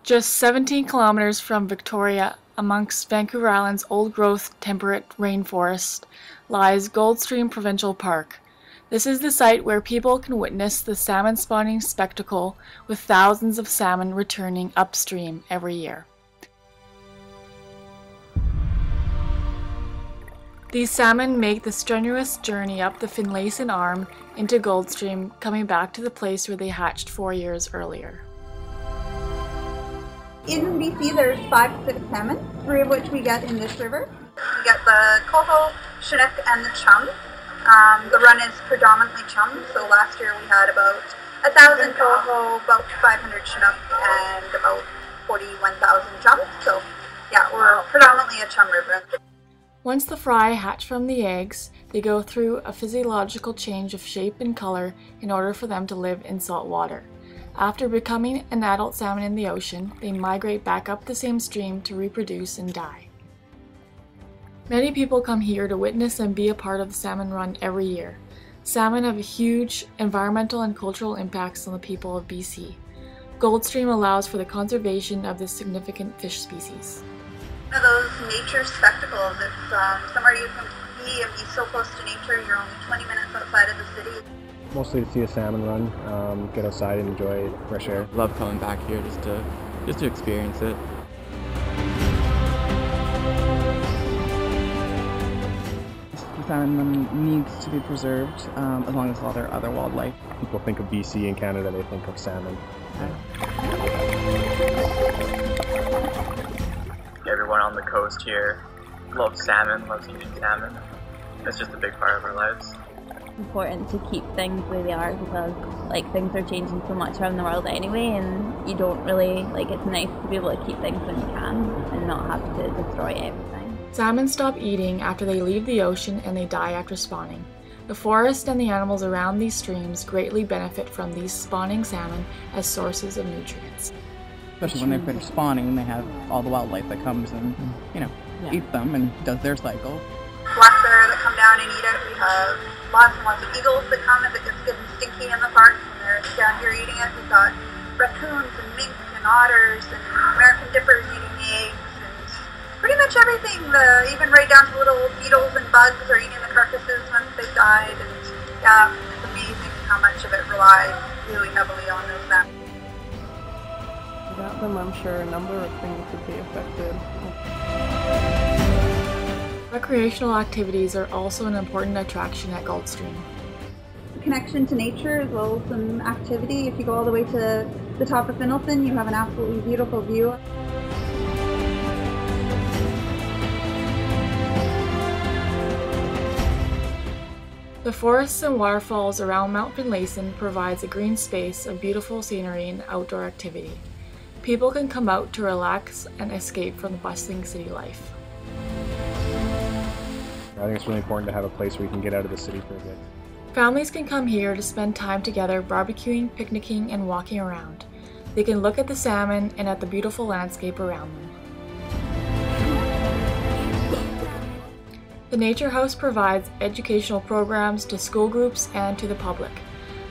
Just 17 kilometers from Victoria, amongst Vancouver Island's old-growth temperate rainforest, lies Goldstream Provincial Park. This is the site where people can witness the salmon spawning spectacle, with thousands of salmon returning upstream every year. These salmon make the strenuous journey up the Finlayson arm into Goldstream, coming back to the place where they hatched 4 years earlier. In BC, there's 5 specific salmon, 3 of which we get in this river. We get the coho, chinook, and the chum. The run is predominantly chum, so last year we had about 1,000 coho, about 500 chinook, and about 41,000 chum. So yeah, we're predominantly a chum river. Once the fry hatch from the eggs, they go through a physiological change of shape and color in order for them to live in salt water. After becoming an adult salmon in the ocean, they migrate back up the same stream to reproduce and die. Many people come here to witness and be a part of the salmon run every year. Salmon have huge environmental and cultural impacts on the people of BC. Goldstream allows for the conservation of this significant fish species. One of those nature spectacles, it's somewhere you can be and be so close to nature. You're only 20 minutes outside of the city. Mostly to see a salmon run, get outside and enjoy fresh air. Love coming back here just to experience it. The salmon needs to be preserved as long as all their other wildlife. People think of BC and Canada, they think of salmon. Everyone on the coast here loves salmon, loves eating salmon. It's just a big part of our lives. It's important to keep things where they are because things are changing so much around the world anyway, and you don't really it's nice to be able to keep things when you can and not have to destroy everything. Salmon stop eating after they leave the ocean and they die after spawning. The forest and the animals around these streams greatly benefit from these spawning salmon as sources of nutrients. Especially when they finish spawning, they have all the wildlife that comes and, eats them and does their cycle. Black bear that come down and eat it. We have lots and lots of eagles that come if it gets good and stinky in the park and they're down here eating it. We've got raccoons and mink and otters and American dippers eating the eggs and pretty much everything. Even right down to little beetles and bugs are eating the carcasses once they've died. And yeah, it's amazing how much of it relies really heavily on those salmon. Without them, I'm sure a number of things would be affected. Recreational activities are also an important attraction at Goldstream. Connection to nature as well as some activity. If you go all the way to the top of FINLAYSON, you have an absolutely beautiful view. The forests and waterfalls around Mount Finlayson provides a green space of beautiful scenery and outdoor activity. People can come out to relax and escape from the bustling city life. I think it's really important to have a place where you can get out of the city for a bit. Families can come here to spend time together barbecuing, picnicking, and walking around. They can look at the salmon and at the beautiful landscape around them. The Nature House provides educational programs to school groups and to the public.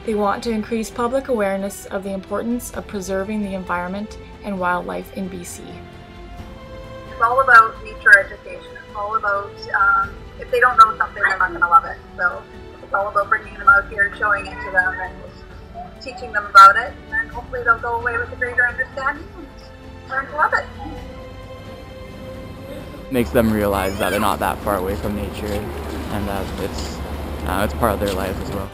They want to increase public awareness of the importance of preserving the environment and wildlife in BC. It's all about nature education. It's all about, if they don't know something, they're not going to love it. So it's all about bringing them out here, showing it to them, and teaching them about it. And hopefully they'll go away with a greater understanding and learn to love it. Makes them realize that they're not that far away from nature and that it's part of their lives as well.